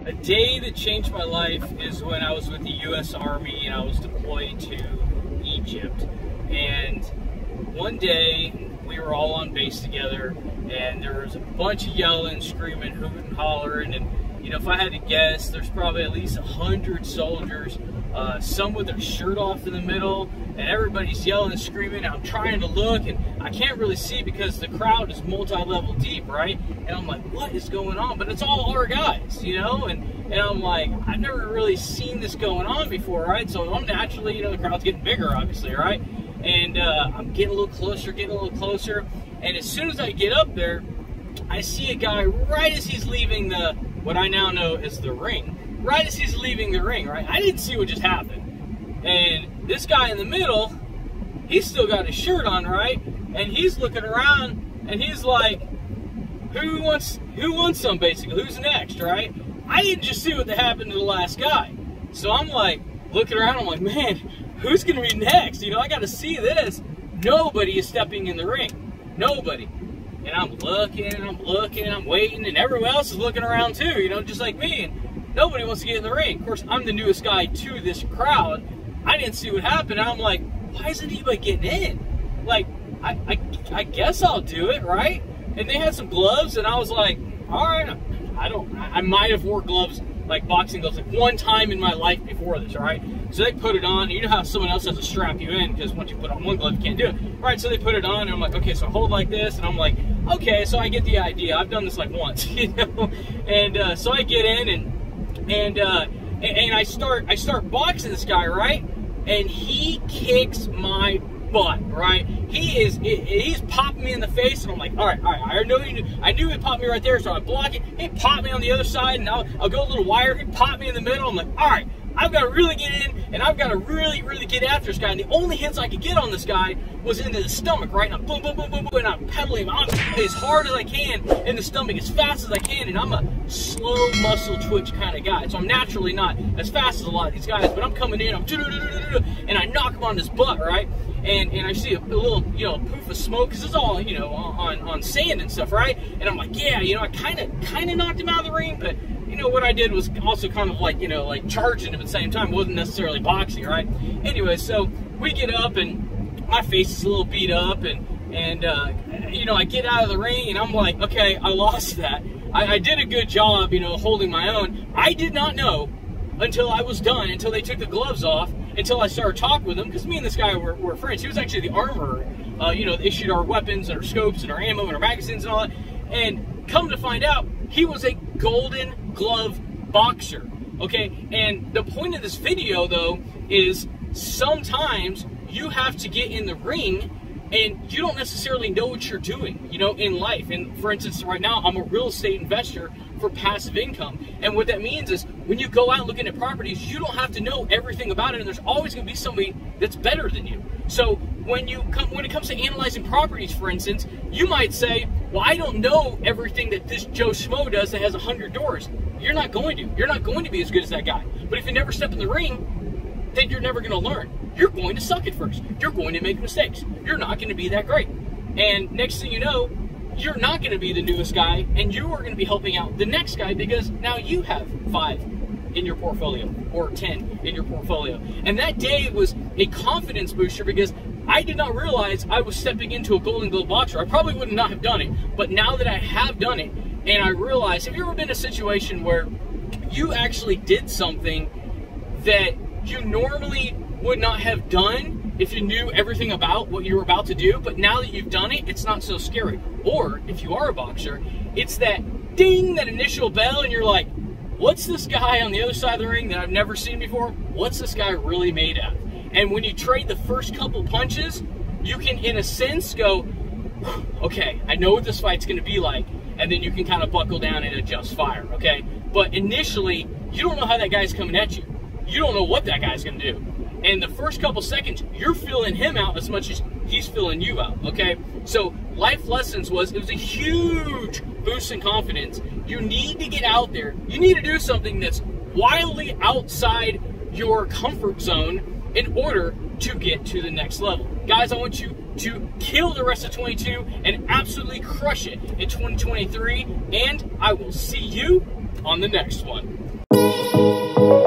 A day that changed my life is when I was with the U.S. Army and I was deployed to Egypt. And one day we were all on base together, and there was a bunch of yelling, screaming, hooting, and hollering. And you know, if I had to guess, there's probably at least 100 soldiers, some with their shirt off in the middle, and everybody's yelling and screaming. I'm trying to look, and I can't really see because the crowd is multi-level deep, right? And I'm like, what is going on? But it's all our guys, you know? And I'm like, I've never really seen this going on before, right? So I'm naturally, you know, the crowd's getting bigger, obviously, right? And I'm getting a little closer, and as soon as I get up there, I see a guy right as he's leaving what I now know as the ring. Right as he's leaving the ring, right? I didn't see what just happened. And this guy in the middle, he's still got his shirt on, right? And he's looking around, and he's like, who wants some, basically? Who's next, right? I didn't just see what happened to the last guy. So I'm like, looking around, I'm like, man, who's going to be next? You know, I got to see this. Nobody is stepping in the ring. Nobody. And I'm looking, I'm waiting, and everyone else is looking around too, you know, just like me. And nobody wants to get in the ring. Of course, I'm the newest guy to this crowd. I didn't see what happened. And I'm like, why isn't anybody getting in? Like, I guess I'll do it, right? And they had some gloves, and I was like, all right, I might have wore gloves, like boxing gloves, like one time in my life before this, right? So they put it on, and you know how someone else has to strap you in, because once you put on one glove, you can't do it. Right, so they put it on, and I'm like, okay, so I hold like this, and I'm like, okay, so I get the idea. I've done this like once, you know? And so I get in, and I start boxing this guy, right? And he kicks my butt, right? He's popping me in the face, and I'm like, all right, I knew he popped me right there, so I block it. He popped me on the other side, and I'll go a little wider. He popped me in the middle. I'm like, all right, I've got to really get in, and I've got to really get after this guy. And the only hits I could get on this guy was into the stomach, right? And I'm boom, boom, boom, boom, boom, and I'm pedaling him as hard as I can in the stomach, as fast as I can. And I'm a slow muscle twitch kind of guy, so I'm naturally not as fast as a lot of these guys. But I'm coming in, and I knock him on his butt, right? And I see a little, you know, poof of smoke, because it's all, you know, on sand and stuff, right? And I'm like, yeah, you know, I kind of knocked him out of the ring, but you know, what I did was also kind of like, you know, like charging him at the same time. It wasn't necessarily boxing, right? Anyway, so we get up, and my face is a little beat up, and you know, I get out of the ring, and I'm like, okay, I lost that. I did a good job, you know, holding my own. I did not know until I was done, until they took the gloves off, until I started talking with him, because me and this guy were friends. He was actually the armorer, you know, issued our weapons and our scopes and our ammo and our magazines and all that. And come to find out, he was a Golden Glove boxer, okay? And the point of this video, though, is sometimes you have to get in the ring and you don't necessarily know what you're doing, you know, in life. And for instance, right now, I'm a real estate investor for passive income. And what that means is when you go out looking at properties, you don't have to know everything about it, and there's always going to be somebody that's better than you. So when it comes to analyzing properties, for instance, you might say, well, I don't know everything that this Joe Schmo does that has 100 doors. You're not going to. You're not going to be as good as that guy. But if you never step in the ring, then you're never going to learn. You're going to suck at first. You're going to make mistakes. You're not going to be that great. And next thing you know, you're not going to be the newest guy, and you are going to be helping out the next guy, because now you have 5 in your portfolio or 10 in your portfolio. And that day was a confidence booster, because I did not realize I was stepping into a Golden Glove boxer. I probably would not have done it, but now that I have done it, and I realize, have you ever been in a situation where you actually did something that you normally would not have done if you knew everything about what you were about to do, but now that you've done it, it's not so scary? Or if you are a boxer, it's that ding, that initial bell, and you're like, what's this guy on the other side of the ring that I've never seen before? What's this guy really made of? And when you trade the first couple punches, you can, in a sense, go, okay, I know what this fight's going to be like, and then you can kind of buckle down and adjust fire, okay? But initially, you don't know how that guy's coming at you. You don't know what that guy's going to do. And the first couple seconds, you're feeling him out as much as he's feeling you out, okay? So life lessons was, it was a huge boost in confidence. You need to get out there. You need to do something that's wildly outside your comfort zone in order to get to the next level. Guys, I want you to kill the rest of 22 and absolutely crush it in 2023, and I will see you on the next one. you.